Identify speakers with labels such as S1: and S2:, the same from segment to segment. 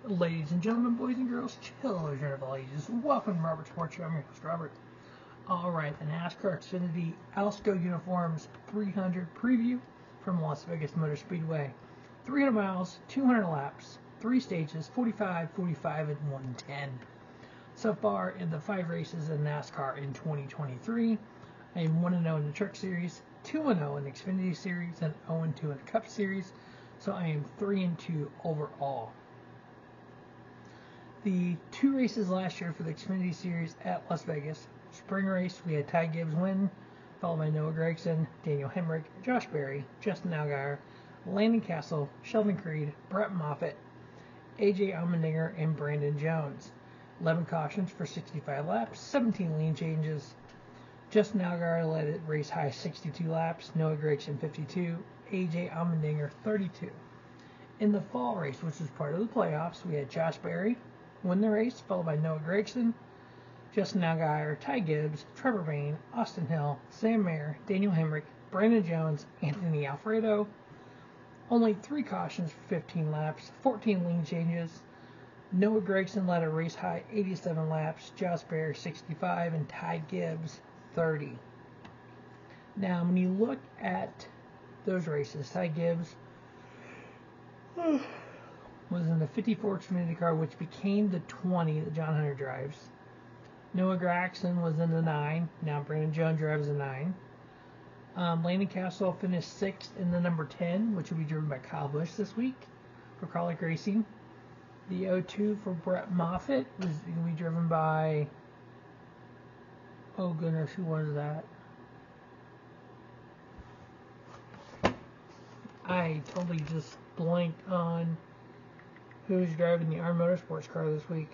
S1: Ladies and gentlemen, boys and girls, chillers and all ages, welcome to Robert Sports Show. I'm your host, Robert. Alright, the NASCAR Xfinity Alsco Uniforms 300 preview from Las Vegas Motor Speedway. 300 miles, 200 laps, 3 stages, 45, 45, and 110. So far in the 5 races in NASCAR in 2023, I am 1-0 in the Truck Series, 2-0 in the Xfinity Series, and 0-2 in the Cup Series, so I am 3-2 overall. The 2 races last year for the Xfinity Series at Las Vegas. Spring race, we had Ty Gibbs win, followed by Noah Gragson, Daniel Hemrick, Josh Berry, Justin Allgaier, Landon Castle, Sheldon Creed, Brett Moffitt, AJ Allmendinger, and Brandon Jones. 11 cautions for 65 laps, 17 lane changes. Justin Allgaier led it race high 62 laps, Noah Gragson 52, AJ Allmendinger 32. In the fall race, which was part of the playoffs, we had Josh Berry win the race, followed by Noah Gragson, Justin Allgaier, Ty Gibbs, Trevor Bayne, Austin Hill, Sam Mayer, Daniel Hemrick, Brandon Jones, Anthony Alfredo. Only 3 cautions for 15 laps, 14 lane changes. Noah Gragson led a race high 87 laps, Josh Berry 65, and Ty Gibbs 30. Now, when you look at those races, Ty Gibbs was in the 54 Xfinity car, which became the 20 that John Hunter drives. Noah Gragson was in the 9. Now Brandon Jones drives the 9. Landon Castle finished 6th in the number 10, which will be driven by Kyle Busch this week for Carlick Racing. The 02 for Brett Moffitt was going to be driven by, oh goodness, who was that? I totally just blanked on who's driving the ARCA Motorsports car this week.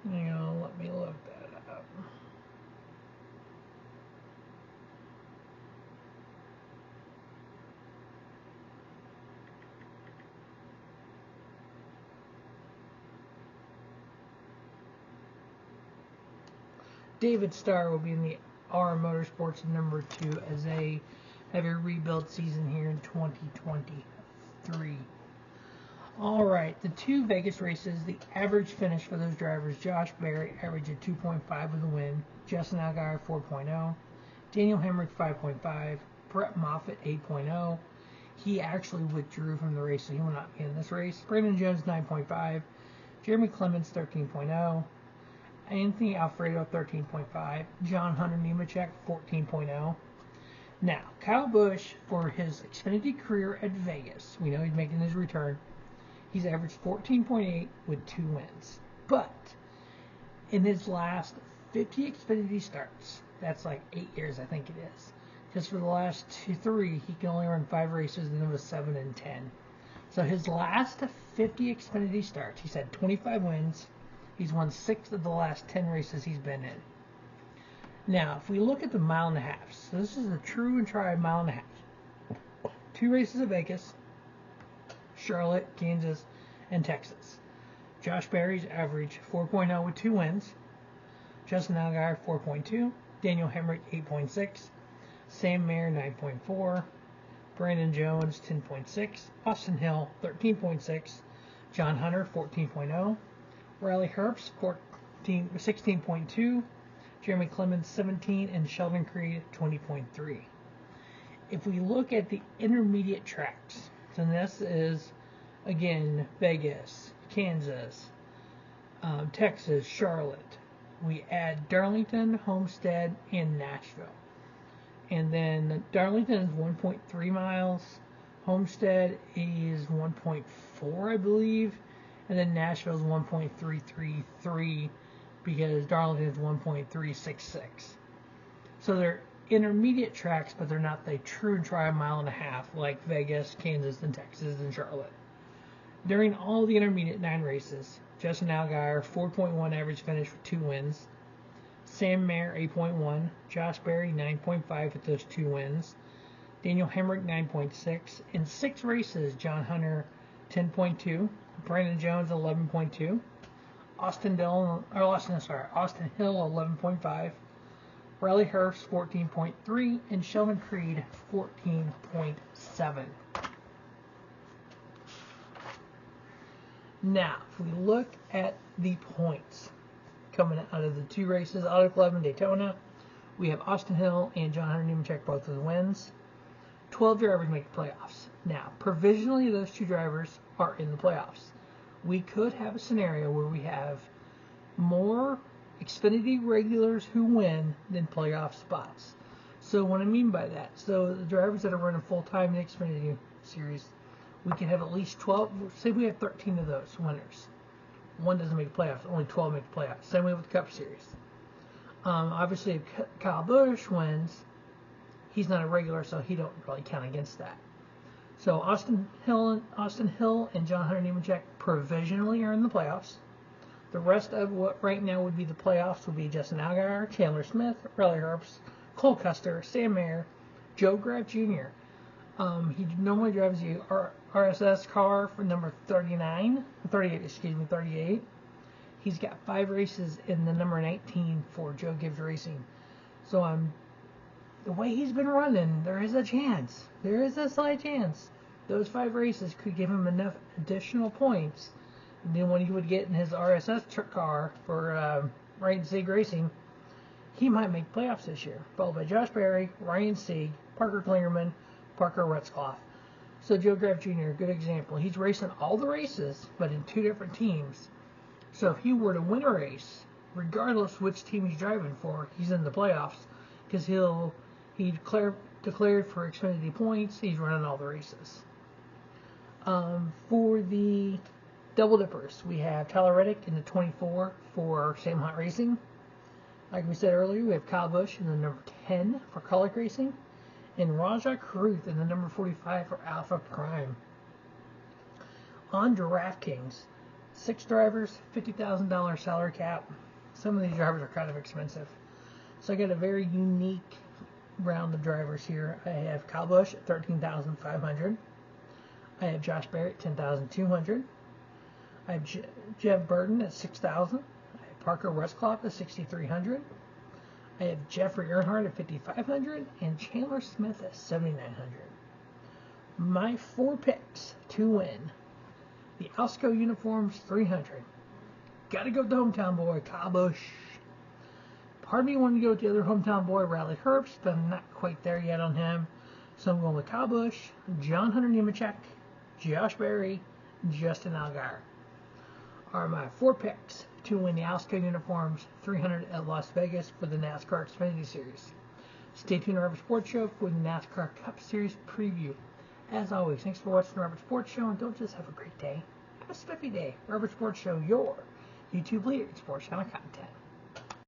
S1: Hang on, let me look that up. David Starr will be in the ARCA Motorsports number 2 as they have a rebuild season here in 2023. Alright, the 2 Vegas races, the average finish for those drivers: Josh Berry averaged a 2.5 with a win, Justin Allgaier 4.0, Daniel Hemrick 5.5, Brett Moffitt 8.0. He actually withdrew from the race, so he will not be in this race. Brandon Jones 9.5, Jeremy Clements 13.0, Anthony Alfredo 13.5, John Hunter Nemechek 14.0. Now, Kyle Busch, for his Xfinity career at Vegas, we know he's making his return. He's averaged 14.8 with 2 wins. But in his last 50 Xfinity starts, that's like 8 years, I think it is. Because for the last 3, he can only run 5 races, and it was 7 and 10. So his last 50 Xfinity starts, he's had 25 wins. He's won 6 of the last 10 races he's been in. Now, if we look at the mile and a half, so this is a true and tried mile and a half. 2 races at Vegas, Charlotte, Kansas, and Texas. Josh Berry's average 4.0 with 2 wins. Justin Allgaier 4.2. Daniel Hemrick 8.6. Sam Mayer 9.4. Brandon Jones 10.6. Austin Hill 13.6. John Hunter 14.0. Riley Herbst 16.2. Jeremy Clements 17, and Sheldon Creed 20.3. If we look at the intermediate tracks, so this is, again, Vegas, Kansas, Texas, Charlotte. We add Darlington, Homestead, and Nashville. And then Darlington is 1.3 miles. Homestead is 1.4, I believe. And then Nashville is 1.333 because Darlington is 1.366. So they're intermediate tracks, but they're not the true and try mile and a half like Vegas, Kansas, and Texas, and Charlotte. During all the intermediate 9 races, Justin Allgaier 4.1 average finish with 2 wins. Sam Mayer 8.1, Josh Berry 9.5 with those 2 wins. Daniel Hemrick 9.6. In 6 races, John Hunter 10.2, Brandon Jones 11.2, Austin Hill 11.5, Riley Herbst 14.3, and Sheldon Creed 14.7. Now, if we look at the points coming out of the two races, Auto Club and Daytona, we have Austin Hill and John Hunter Nemechek both with wins. 12 drivers make the playoffs. Now, provisionally, those two drivers are in the playoffs. We could have a scenario where we have more Xfinity regulars who win than playoff spots. So what I mean by that, so the drivers that are running full-time in the Xfinity series, we can have at least 12, say we have 13 of those winners. One doesn't make the playoffs, only 12 make the playoffs. Same way with the Cup Series. Obviously, if Kyle Busch wins, he's not a regular, so he don't really count against that. So Austin Hill and John Hunter Nemechek provisionally are in the playoffs. The rest of what right now would be the playoffs would be Justin Allgaier, Chandler Smith, Riley Herbst, Cole Custer, Sam Mayer, Joe Graf Jr. He normally drives the RSS car for number 38. He's got 5 races in the number 19 for Joe Gibbs Racing. So the way he's been running, there is a chance. There is a slight chance. Those 5 races could give him enough additional points than what he would get in his RSS car for Ryan Sieg Racing. He might make playoffs this year, followed by Josh Berry, Ryan Sieg, Parker Klingerman, Parker Retzlaff. So Joe Graf Jr., good example. He's racing all the races, but in 2 different teams. So if he were to win a race, regardless which team he's driving for, he's in the playoffs because he declared for Xfinity points. He's running all the races. For the Double Dippers, we have Tyler Reddick in the 24 for Sam Hunt Racing. Like we said earlier, we have Kyle Busch in the number 10 for Colic Racing, and Raja Karuth in the number 45 for Alpha Prime. On DraftKings, 6 drivers, $50,000 salary cap. Some of these drivers are kind of expensive. So I got a very unique round of drivers here. I have Kyle Busch at $13,500. I have Josh Barrett at $10,200. I have Jeff Burton at $6,000. I have Parker Retzlaff at $6,300. I have Jeffrey Earnhardt at $5,500 and Chandler Smith at $7,900. My 4 picks to win: the Alsco Uniforms 300. Got to go with the hometown boy, Kyle Busch. Part of me wanted to go with the other hometown boy, Riley Herbst, but I'm not quite there yet on him. So I'm going with Kyle Busch, John Hunter Nemechek, Josh Berry, Justin Allgaier are my 4 picks to win the Alsco Uniforms 300 at Las Vegas for the NASCAR Xfinity Series. Stay tuned to Robert Sports Show for the NASCAR Cup Series preview. As always, thanks for watching the Robert Sports Show, and don't just have a great day, have a spiffy day. Robert Sports Show, your YouTube leader in sports channel content.